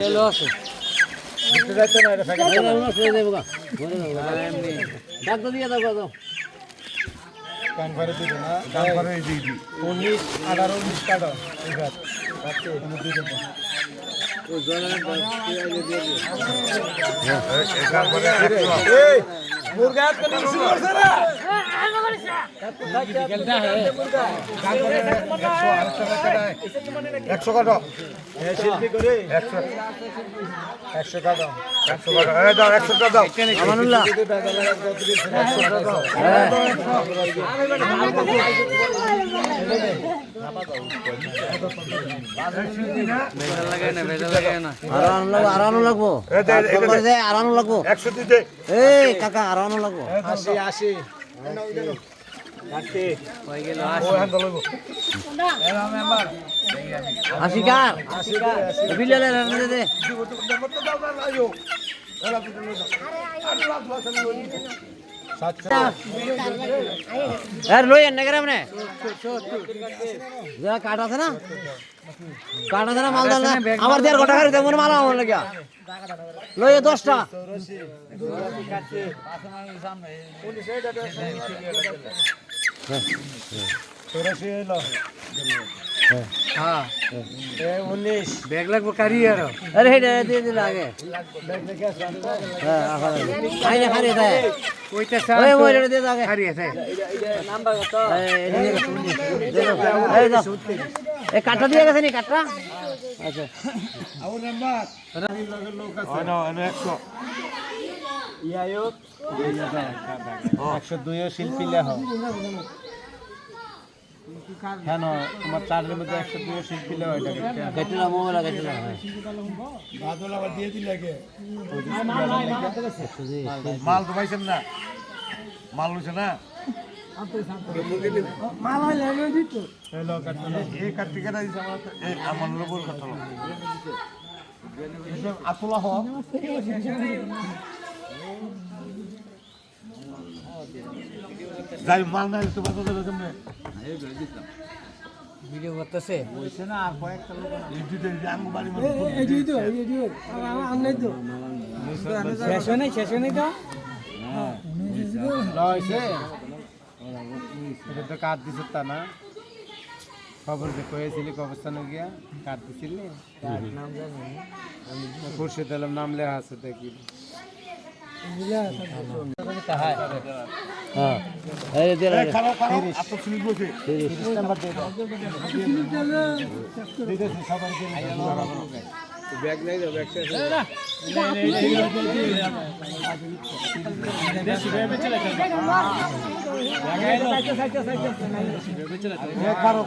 আছে দেখতে যাচ্ছে না এটা সাইকেল আমরা ফেলে দেব গা বলে দাও এমনি ডাক দিয়ে দাও কান করে দিবে না কান করে দিয়ে দি 19 18 19 কাটো এবার রাখতে আমি দিয়ে দেব ও জলের দাও কি আইলে দিয়ে দিও এই কান করে এই মুরগা হাত করে শুরু করছে রে খেলতা है কান করে 100 কাটো এই শিল্পী করে 100 কাটো 100 কাটো এই দাও 100 টাকা দাও আমানুল্লাহ 100 টাকা দাও আরানো লাগবো আরানো লাগবো 100 দিতে এই কাকা আরানো লাগবো 80 আশিকার বিলেলে দে দে লই এনে করে মানে যা কাট আছে না মাল দাও না আমার 1.5 টাকা করে দেবো মাল আমার লাগিয়া লই 10টা हाँ 19 बैग लगभग करियर अरे दे दे आगे आइए खाली था कोई तो साथ ओए ओए दे आगे खाली है नंबर तो दे दो ए काटा दिया कैसे नहीं काटा अच्छा और नंबर ना 100 ইয়ায়ো 102 শিল্পী লেহ কেন তোমার চারের মধ্যে 102 শিল্পী লেহ এটা কেটলা মোলা কেটলা বাদল আবার দিয়ে দিলে আগে মাল তো পাইছেন না মাল লইছে না মাল হইলে দিত হ্যালো কাটলা এই কাটিকাটা দিছে আমার লোকের কথা এটা আসলা হ যাই মাল নাই তো বাজারে দেবে তুমি এই ধরে দিতাম ভিডিও করতেছে বলছে না আর কয়েকটা লোক এই দিতে আঙ্গু বাড়ি মানে এই দিও আমনে তো শেষ হয় তো হ্যাঁ লইছে এটা তো কাট দিছ তা না খবর যে কইছিলি কবরস্থানে গিয়া কাট দিছিলি কার নাম জানি আমি খুরশিদ আলম নাম লেখা আছে দেখি हाँ अरे दे रहा है आप तो सुन लो सिस्टम बता दे खबर के बैग नहीं दो बैग से करो